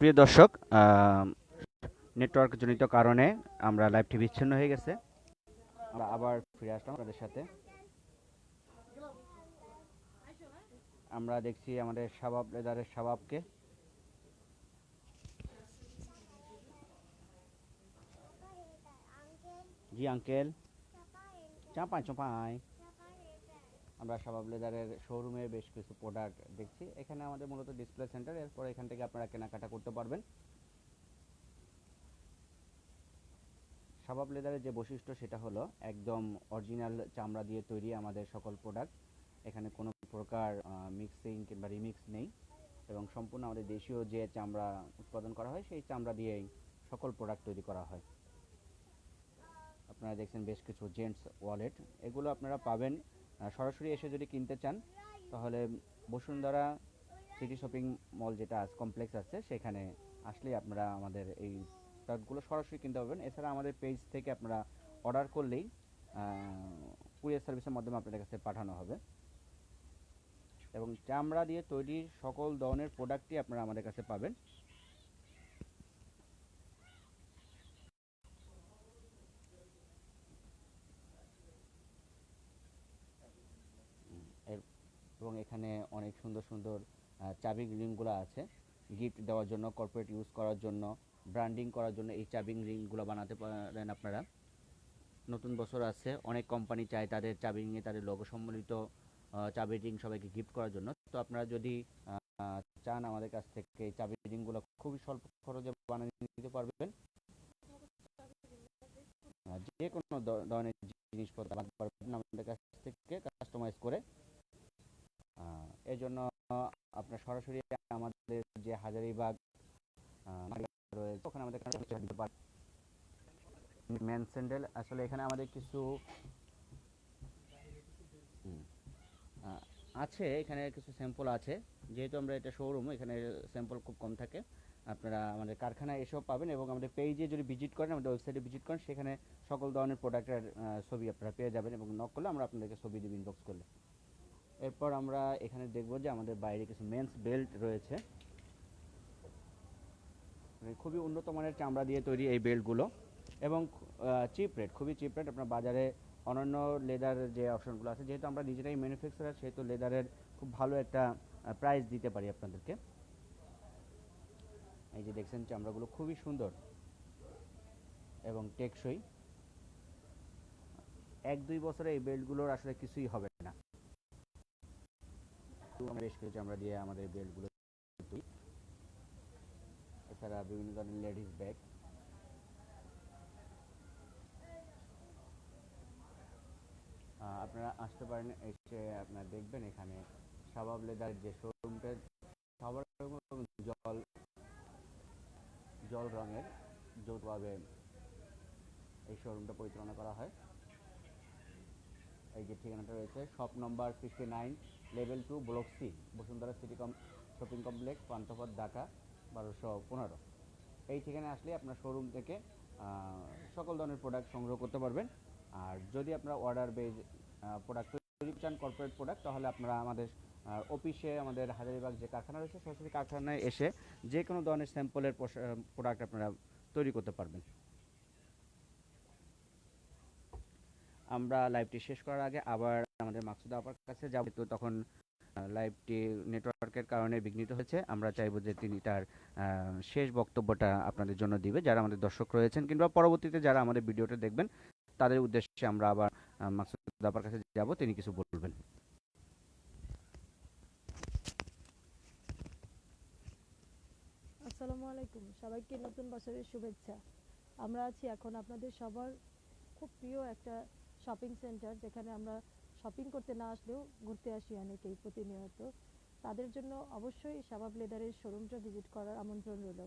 প্রিয় দর্শক, নেটওয়ার্ক জনিত কারণে আমরা লাইভটি বিচ্ছিন্ন হয়ে গেছে। আমরা আবার ফিরে আসলাম আপনাদের সাথে। আমরা দেখছি আমাদের শাবাব লেদারের শাবাবকে। জি আঙ্কেল, চাপাই চাপাই। আমরা শাবাব লেদারের শোরুমে বেশ কিছু প্রোডাক্ট দেখছি। এখানে আমাদের মূলত ডিসপ্লে সেন্টার, এরপর এখান থেকে আপনারা কেনাকাটা করতে পারবেন। শাবাব লেদারের যে বৈশিষ্ট্য সেটা হলো একদম অরিজিনাল চামড়া দিয়ে তৈরি আমাদের সকল প্রোডাক্ট। এখানে কোনো প্রকার মিক্সিং কিংবা রিমিক্স নেই এবং সম্পূর্ণ আমাদের দেশীয় যে চামড়া উৎপাদন করা হয় সেই চামড়া দিয়েই সকল প্রোডাক্ট তৈরি করা হয়। আপনারা দেখছেন বেশ কিছু জেন্টস ওয়ালেট, এগুলো আপনারা পাবেন সরাসরি এসে যদি কিনতে চান তাহলে বসুন্ধরা সিটি শপিং মল যেটা কমপ্লেক্স আছে সেখানে আসলেই আপনারা আমাদের এই প্রোডাক্টগুলো সরাসরি কিনতে পারবেন। এছাড়া আমাদের পেজ থেকে আপনারা অর্ডার করলেই কুরিয়ার সার্ভিসের মাধ্যমে আপনাদের কাছে পাঠানো হবে এবং চামড়া দিয়ে তৈরি সকল ধরনের প্রোডাক্টই আপনারা আমাদের কাছে পাবেন। এবং এখানে অনেক সুন্দর সুন্দর চাবি রিংগুলো আছে গিফট দেওয়ার জন্য, কর্পোরেট ইউজ করার জন্য, ব্র্যান্ডিং করার জন্য এই চাবি রিংগুলো বানাতে পারেন আপনারা। নতুন বছর আছে, অনেক কোম্পানি চায় তাদের চাবি রিংয়ে তাদের লোগো সম্বলিত চাবি রিং সবাইকে গিফট করার জন্য। তো আপনারা যদি চান আমাদের কাছ থেকে এই চাবি রিংগুলো খুবই স্বল্প খরচে বানিয়ে নিতে পারবেন। যে কোনো ধরনের জিনিসপত্র বানাতে পারবেন আমাদের কাছ থেকে কাস্টমাইজ করে। এই জন্য আপনার সরাসরি আমাদের যে হাজারীবাগ রয়েছে ওখানে আমাদের দিতে পারেন। মেন স্যান্ডেল আসলে এখানে আমাদের কিছু আছে, এখানে কিছু স্যাম্পল আছে। যেহেতু আমরা এটা শোরুম, এখানে স্যাম্পল খুব কম থাকে। আপনারা আমাদের কারখানায় এসেও পাবেন এবং আমাদের পেজে যদি ভিজিট করেন, আমাদের ওয়েবসাইটে ভিজিট করেন, সেখানে সকল ধরনের প্রোডাক্টের ছবি আপনারা পেয়ে যাবেন এবং নক করলে আমরা আপনাদেরকে ছবি দেব ইনবক্স করলে। এরপর আমরা এখানে দেখব যে আমাদের বাইরে কিছু মেন্স বেল্ট রয়েছে। খুবই উন্নত মানের চামড়া দিয়ে তৈরি এই বেল্টগুলো এবং চিপ রেট, খুবই চিপ রেট। আপনার বাজারে অন্যান্য লেদার যে অপশনগুলো আছে, যেহেতু আমরা নিজেরাই ম্যানুফ্যাকচারার সেহেতু লেদারের খুব ভালো একটা প্রাইস দিতে পারি আপনাদেরকে। এই যে দেখছেন চামড়াগুলো খুবই সুন্দর এবং টেকসই। 1-2 বছরে এই বেল্টগুলোর আসলে কিছুই হবে না। বেশ কিছু চামড়া দিয়ে আমাদের বেল্টগুলো তৈরি। এছাড়া বিভিন্ন ধরনের লেডিস ব্যাগ, আপনারা আসতে পারেন, এসে আপনারা দেখবেন এখানে শাবাব লেদার যে শোরুমটা সবার জল জল রঙের যৌথভাবে এই শোরুমটা পরিচালনা করা হয়। এই যে ঠিকানাটা রয়েছে shop number 59, level 2, block C, Bashundhara city shopping complex, Panthapath, Dhaka 1215। এই ঠিকানায় আসলে আপনার শোরুম থেকে সকল ধরনের প্রোডাক্ট সংগ্রহ করতে পারবেন। আর যদি আপনারা অর্ডার বেজ প্রোডাক্ট তৈরি চান, কর্পোরেট প্রোডাক্ট, তাহলে আপনারা আমাদের অফিসে, আমাদের হাজারীবাগ যে কারখানা রয়েছে সরাসরি কারখানায় এসে যে কোনো ধরনের স্যাম্পলের প্রোডাক্ট আপনারা তৈরি করতে পারবেন। আমরা লাইভটি শেষ করার আগে আবার আমাদের মাকসুদা আপার কাছে যাব, তো তখন লাইভটি নেটওয়ার্কের কারণে বিঘ্নিত হয়েছে। আমরা চাইবো যে তিনি তার শেষ বক্তব্যটা আপনাদের জন্য দিবে, যারা আমাদের দর্শক রয়েছেন কিংবা পরবর্তীতে যারা আমাদের ভিডিওটা দেখবেন তাদের উদ্দেশ্যে আমরা আবার মাকসুদা আপার কাছে যাব, তিনি কিছু বলবেন। আসসালামু আলাইকুম, সবাইকে নতুন বছরের শুভেচ্ছা। আমরা আছি এখন আপনাদের সবার খুব প্রিয় একটা শপিং সেন্টার, যেখানে আমরা শপিং করতে না আসলেও ঘুরতে আসি অনেকেই প্রতিনিয়ত। তাদের জন্য অবশ্যই শাবাব লেদারের শোরুমটা ভিজিট করার আমন্ত্রণ রইল।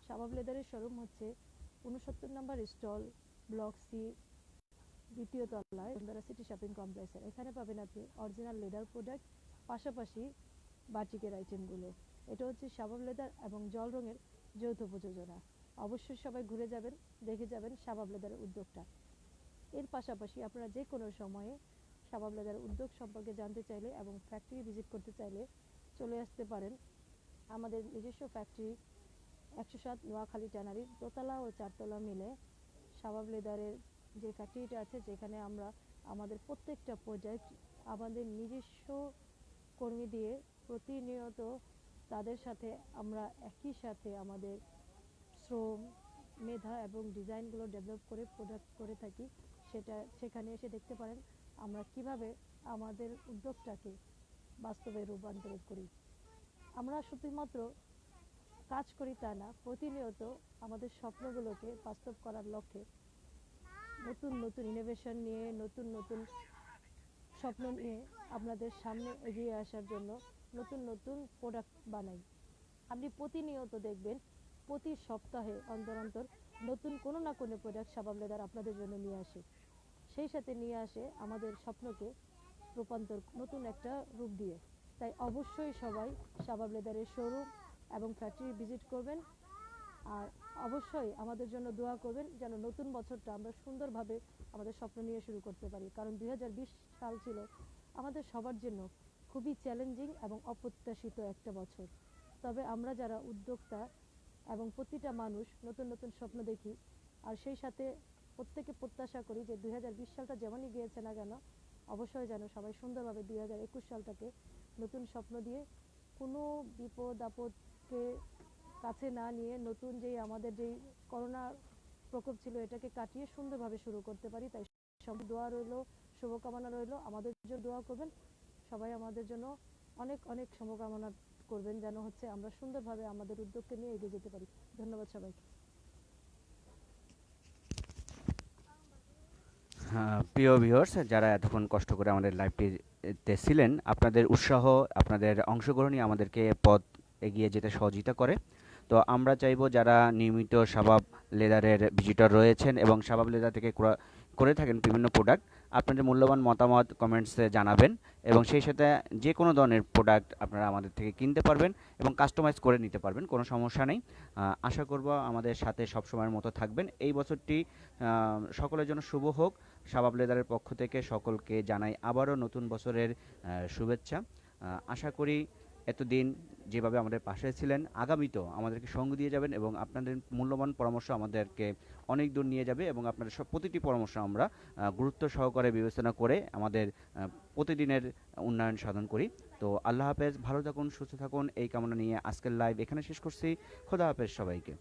শাবাব লেদারের শোরুম হচ্ছে 69 নম্বর স্টল, ব্লক সি, দ্বিতীয় তলায়, বসুন্ধরা সিটি শপিং কমপ্লেক্সের। এখানে পাবেন আপনি অরিজিনাল লেদার প্রোডাক্ট, পাশাপাশি বাটিকের আইটেমগুলো। এটা হচ্ছে শাবাব লেদার এবং জল রঙের যৌথ প্রযোজনা। অবশ্যই সবাই ঘুরে যাবেন, দেখে যাবেন শাবাব লেদারের উদ্যোগটা। এর পাশাপাশি আপনারা যে কোনো সময়ে শাবাব লেদার উদ্যোগ সম্পর্কে জানতে চাইলে এবং ফ্যাক্টরি ভিজিট করতে চাইলে চলে আসতে পারেন আমাদের নিজস্ব ফ্যাক্টরি 107 নোয়াখালী ট্যানারির দোতলা ও চারতলা মিলে শাবাব লেদারের যে ফ্যাক্টরিটা আছে, যেখানে আমরা আমাদের প্রত্যেকটা প্রজেক্ট আমাদের নিজস্ব কর্মী দিয়ে প্রতিনিয়ত তাদের সাথে আমরা একই সাথে আমাদের শ্রম, মেধা এবং ডিজাইনগুলো ডেভেলপ করে প্রোডাক্ট করে থাকি। সেখানে এসে দেখতে পারেন আমরা কিভাবে আমাদের উদ্যোগটাকে বাস্তবে রূপান্তরিত করি। আমরা শুধুমাত্র কাজ করি তা না, প্রতিনিয়ত আমাদের স্বপ্নগুলোকে বাস্তব করার লক্ষ্যে নতুন নতুন ইনোভেশন নিয়ে, নতুন নতুন স্বপ্ন নিয়ে আপনাদের সামনে এগিয়ে আসার জন্য নতুন নতুন প্রোডাক্ট বানাই। আপনি প্রতিনিয়ত দেখবেন প্রতি সপ্তাহে অন্তর অন্তর নতুন কোনো না কোনো প্রোডাক্ট শাবাব লেদার আপনাদের জন্য নিয়ে আসে। সেই সাথে নিয়ে আসে আমাদের স্বপ্নকে রূপান্তর নতুন একটা রূপ দিয়ে। তাই অবশ্যই সবাই শাবাব লেদারের শোরুম এবং ফ্যাক্টরি ভিজিট করবেন, আর অবশ্যই আমাদের জন্য দোয়া করবেন যেন নতুন বছরটা আমরা সুন্দরভাবে আমাদের স্বপ্ন নিয়ে শুরু করতে পারি। কারণ 2020 সাল ছিল আমাদের সবার জন্য খুবই চ্যালেঞ্জিং এবং অপ্রত্যাশিত একটা বছর। তবে আমরা যারা উদ্যোক্তা এবং প্রতিটা মানুষ নতুন নতুন স্বপ্ন দেখি, আর সেই সাথে প্রত্যেকে প্রত্যাশা করি যে 2020 সালটা যেমনই গিয়েছে না কেন, অবশ্যই যেন সবাই সুন্দরভাবে 2021 সালটাকে নতুন স্বপ্ন দিয়ে কোনো বিপদ আপদকে কাছে না নিয়ে নতুন যেই আমাদের যেই করোনা প্রকোপ ছিল এটাকে কাটিয়ে সুন্দরভাবে শুরু করতে পারি। তাই সব দোয়া রইলো, শুভকামনা রইলো, আমাদের জন্য দোয়া করবেন। সবাই আমাদের জন্য অনেক অনেক শুভকামনা করবেন যেন হচ্ছে আমরা সুন্দরভাবে আমাদের উদ্যোগকে নিয়ে এগিয়ে যেতে পারি। ধন্যবাদ সবাইকে। প্রিয় ভিউয়ার্স, যারা এতক্ষণ কষ্ট করে আমাদের লাইভটিতে ছিলেন, আপনাদের উৎসাহ, আপনাদের অংশগ্রহণই আমাদেরকে পথ এগিয়ে যেতে সহযোগিতা করে। তো আমরা চাইবো যারা নিয়মিত শাবাব লেদারের ভিজিটর রয়েছেন এবং শাবাব লেদার থেকে করে থাকেন বিভিন্ন প্রোডাক্ট, আপনাদের মূল্যবান মতামত কমেন্টসে জানাবেন এবং সেই সাথে যে কোনো ধরনের প্রোডাক্ট আপনারা আমাদের থেকে কিনতে পারবেন এবং কাস্টমাইজ করে নিতে পারবেন, কোনো সমস্যা নেই। আশা করব আমাদের সাথে সবসময়ের মতো থাকবেন। এই বছরটি সকলের জন্য শুভ হোক। শাবাব লেদারের পক্ষ থেকে সকলকে জানাই আবারও নতুন বছরের শুভেচ্ছা। আশা করি এতদিন যেভাবে আমাদের পাশে ছিলেন, আগামীতেও আমাদেরকে সঙ্গ দিয়ে যাবেন এবং আপনাদের মূল্যবান পরামর্শ আমাদেরকে অনেক দূর নিয়ে যাবে এবং আপনাদের সব প্রতিটি পরামর্শ আমরা গুরুত্ব সহকারে বিবেচনা করে আমাদের প্রতিদিনের উন্নয়ন সাধন করি। তো আল্লাহ হাফেজ, ভালো থাকুন, সুস্থ থাকুন, এই কামনা নিয়ে আজকের লাইভ এখানে শেষ করছি। খোদা হাফেজ সবাইকে।